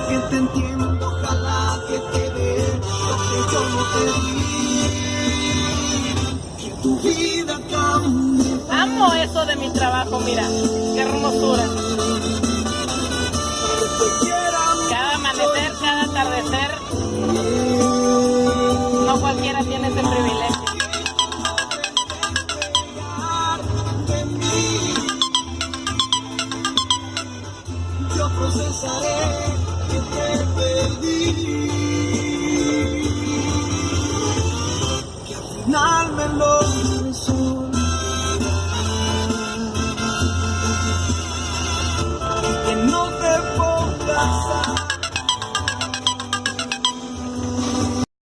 que te entiendo, ojalá que te dé lo que yo no te di, que tu vida cambie. Amo eso de mi trabajo, mira, qué hermosura. Cada amanecer, cada atardecer, no cualquiera tiene ese privilegio. Yo procesaré que te perdí, que al final me logre soñar, que no te pongas a